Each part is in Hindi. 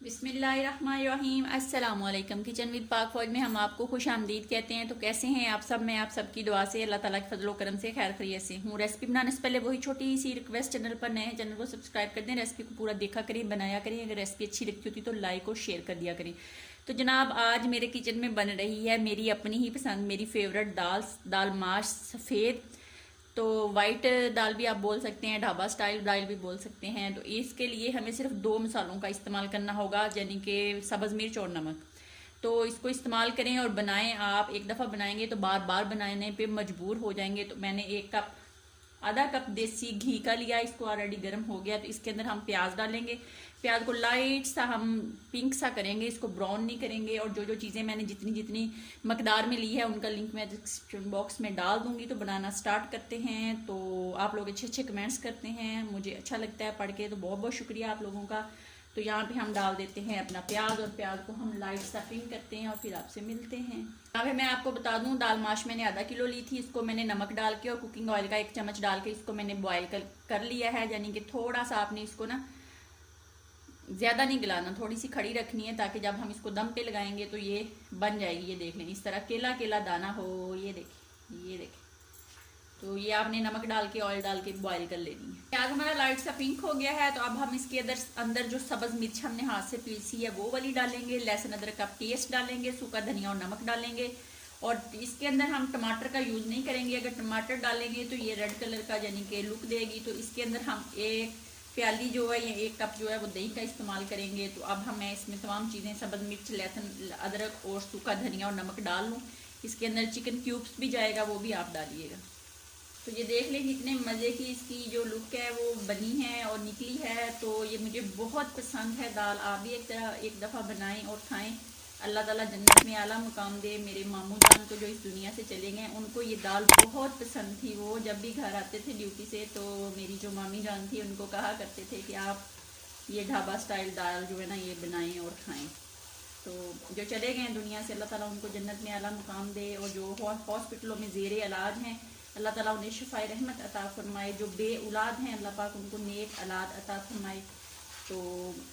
बिस्मिल्लाहिर्रहमानिर्रहीम। अस्सलाम वालेकुम। किचन विद पाक फौज में हम आपको खुश आमदीद कहते हैं। तो कैसे हैं आप सब? मैं आप सबकी दुआ से अल्लाह ताला के फजलो करम से खैर खैरियत से हूँ। रेसिपी बनाने से पहले वही छोटी सी रिक्वेस्ट, चैनल पर नए हैं चैनल को सब्सक्राइब कर दें, रेसिपी को पूरा देखा करें, बनाया करें। अगर रेसिपी अच्छी लगती होती तो लाइक और शेयर कर दिया करें। तो जनाब, आज मेरे किचन में बन रही है मेरी अपनी ही पसंद, मेरी फेवरेट दाल माश सफ़ेद। तो वाइट दाल भी आप बोल सकते हैं, ढाबा स्टाइल दाल भी बोल सकते हैं। तो इसके लिए हमें सिर्फ 2 मसालों का इस्तेमाल करना होगा, यानी कि सब्ज़ मिर्च और नमक। तो इसको इस्तेमाल करें और बनाएं। आप एक दफ़ा बनाएंगे तो बार बार बनाने पे मजबूर हो जाएंगे। तो मैंने आधा कप देसी घी का लिया, इसको ऑलरेडी गर्म हो गया। तो इसके अंदर हम प्याज डालेंगे। प्याज को लाइट सा हम पिंक सा करेंगे, इसको ब्राउन नहीं करेंगे। और जो जो चीज़ें मैंने जितनी जितनी मकदार में ली है उनका लिंक मैं डिस्क्रिप्शन बॉक्स में डाल दूंगी। तो बनाना स्टार्ट करते हैं। तो आप लोग अच्छे अच्छे कमेंट्स करते हैं, मुझे अच्छा लगता है पढ़ के, तो बहुत बहुत शुक्रिया आप लोगों का। तो यहाँ पे हम डाल देते हैं अपना प्याज, और प्याज को हम लाइट सा पिंक करते हैं और फिर आपसे मिलते हैं। यहाँ पे मैं आपको बता दूं, दाल माश मैंने आधा किलो ली थी। इसको मैंने नमक डाल के और कुकिंग ऑयल का 1 चम्मच डाल के इसको मैंने बॉयल कर लिया है। यानी कि थोड़ा सा आपने इसको ना ज़्यादा नहीं गलाना, थोड़ी सी खड़ी रखनी है, ताकि जब हम इसको दम पे लगाएंगे तो ये बन जाएगी। ये देख लें, इस तरह केला केला दाना हो। ये देखें। तो ये आपने नमक डाल के ऑयल डाल के बॉईल कर लेनी है। प्याज हमारा लाइट सा पिंक हो गया है। तो अब हम इसके अंदर जो सब्ज मिर्च हमने हाथ से पीसी है वो वाली डालेंगे। लहसुन अदरक का पेस्ट डालेंगे, सूखा धनिया और नमक डालेंगे। और इसके अंदर हम टमाटर का यूज़ नहीं करेंगे। अगर टमाटर डालेंगे तो ये रेड कलर का यानी कि लुक देगी। तो इसके अंदर हम 1 प्याली जो है, ये 1 कप जो है वो दही का इस्तेमाल करेंगे। तो अब मैं इसमें तमाम चीज़ें सब्ज मिर्च, लहसुन अदरक और सूखा धनिया और नमक डाल लूँ। इसके अंदर चिकन क्यूब्स भी जाएगा, वो भी आप डालिएगा। तो ये देख लें कितने मज़े की इसकी जो लुक है वो बनी है और निकली है। तो ये मुझे बहुत पसंद है दाल। आप भी एक दफ़ा बनाएं और खाएं। अल्लाह ताला जन्नत में आला मुकाम दे। मेरे मामू जान को जो इस दुनिया से चले गए, उनको ये दाल बहुत पसंद थी। वो जब भी घर आते थे ड्यूटी से, तो मेरी जो मामी जान थी उनको कहा करते थे कि आप ये ढाबा स्टाइल दाल जो है ना ये बनाएं और खाएं। तो जो चले गए दुनिया से, अल्लाह ताला उनको जन्नत में आला मुकाम दे। और जो हॉस्पिटलों में ज़ेरे इलाज हैं, अल्लाह ताला उन्हें शिफाए रहमत अता फरमाए। जो बे औलाद हैं, अल्लाह पाक उनको नेक औलाद अता फरमाए। तो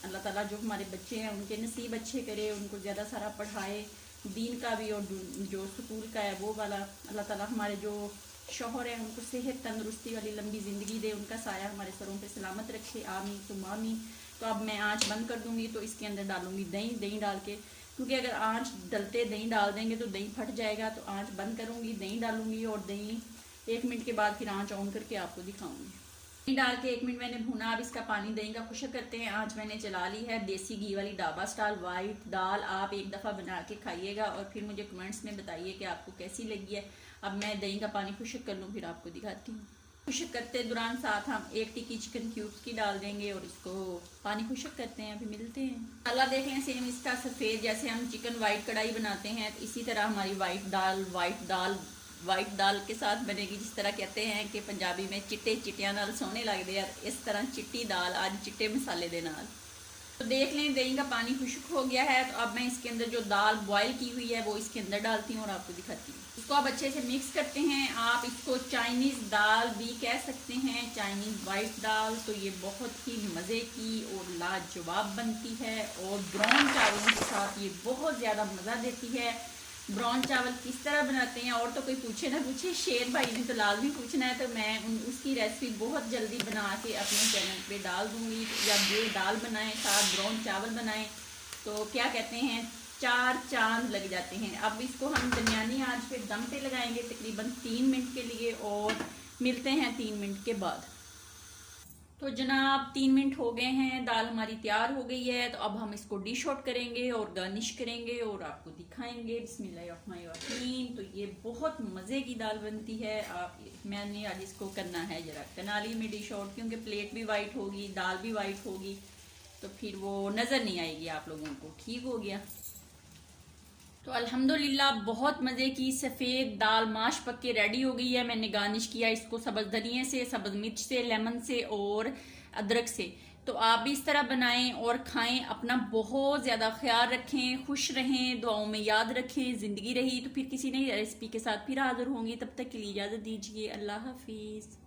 अल्लाह ताला जो हमारे बच्चे हैं उनके नसीब अच्छे करे, उनको ज़्यादा सारा पढ़ाए, दीन का भी और जो स्कूल का है वो वाला। अल्लाह ताला हमारे जो शौहर हैं उनको सेहत तंदुरुस्ती वाली लंबी ज़िंदगी दे, उनका साया हमारे सरों पे सलामत रखे। आमीन तुम आमीन। तो अब मैं आँच बंद कर दूँगी। तो इसके अंदर डालूँगी दही डाल के, क्योंकि अगर आँच डलते दही डाल देंगे तो दही फट जाएगा। तो आँच बंद करूँगी, दही डालूँगी और दही 1 मिनट के बाद फिर आँच ऑन करके आपको दिखाऊंगी। दही डाल के 1 मिनट मैंने भुना। अब इसका पानी दही का खुशक करते हैं। आँच मैंने चला ली है। देसी घी वाली ढाबा स्टाइल वाइट दाल आप एक दफ़ा बना के खाइएगा और फिर मुझे कमेंट्स में बताइए कि आपको कैसी लगी है। अब मैं दही का पानी खुशक कर लूँ, फिर आपको दिखाती हूँ। खुशक करते दौरान साथ हम 1 टिक्की चिकन क्यूब्स की डाल देंगे और इसको पानी खुशक करते हैं, फिर मिलते हैं। मसाला देख लें सेम इसका सफ़ेद, जैसे हम चिकन वाइट कढ़ाई बनाते हैं तो इसी तरह हमारी वाइट दाल के साथ बनेगी। जिस तरह कहते हैं कि पंजाबी में चिट्टे चिट्टियां नाल सोने लगते हैं, इस तरह चिट्टी दाल आज चिट्टे मसाले दे नाल। तो देख लें दही का पानी खुश्क हो गया है। तो अब मैं इसके अंदर जो दाल बॉईल की हुई है वो इसके अंदर डालती हूँ और आपको दिखाती हूँ। इसको आप अच्छे से मिक्स करते हैं। आप इसको चाइनीज़ दाल भी कह सकते हैं, चाइनीज़ वाइट दाल। तो ये बहुत ही मज़े की और लाजवाब बनती है और ब्राउन चावलों के साथ ये बहुत ज़्यादा मज़ा देती है। ब्राउन चावल किस तरह बनाते हैं और तो कोई पूछे ना पूछे, शेर भाई ने तो लाजमी पूछना है। तो मैं उसकी रेसिपी बहुत जल्दी बना के अपने चैनल पे डाल दूँगी। जब ये दाल बनाएं साथ ब्राउन चावल बनाएं तो क्या कहते हैं, 4 चांद लग जाते हैं। अब इसको हम दरमियानी आंच पे दम पे लगाएंगे तकरीबन 3 मिनट के लिए और मिलते हैं 3 मिनट के बाद। तो जनाब 3 मिनट हो गए हैं, दाल हमारी तैयार हो गई है। तो अब हम इसको डिश आउट करेंगे और गार्निश करेंगे और आपको दिखाएंगे। बिस्मिल्लाहिर्रहमानिर्रहीम। तो ये बहुत मज़े की दाल बनती है। मैंने आज इसको करना है ज़रा कनाली में डिश आउट, क्योंकि प्लेट भी वाइट होगी, दाल भी वाइट होगी, तो फिर वो नज़र नहीं आएगी आप लोगों को। ठीक हो गया। तो अल्हम्दुलिल्लाह बहुत मज़े की सफ़ेद दाल माश पक के रेडी हो गई है। मैंने गार्निश किया इसको सब्ज़ धनिए से, सब्ज़ मिर्च से, लेमन से और अदरक से। तो आप भी इस तरह बनाएं और खाएं। अपना बहुत ज़्यादा ख्याल रखें, खुश रहें, दुआओं में याद रखें। ज़िंदगी रही तो फिर किसी नई रेसिपी के साथ फिर हाज़िर होंगी। तब तक के लिए इजाज़त दीजिए। अल्लाह हाफिज़।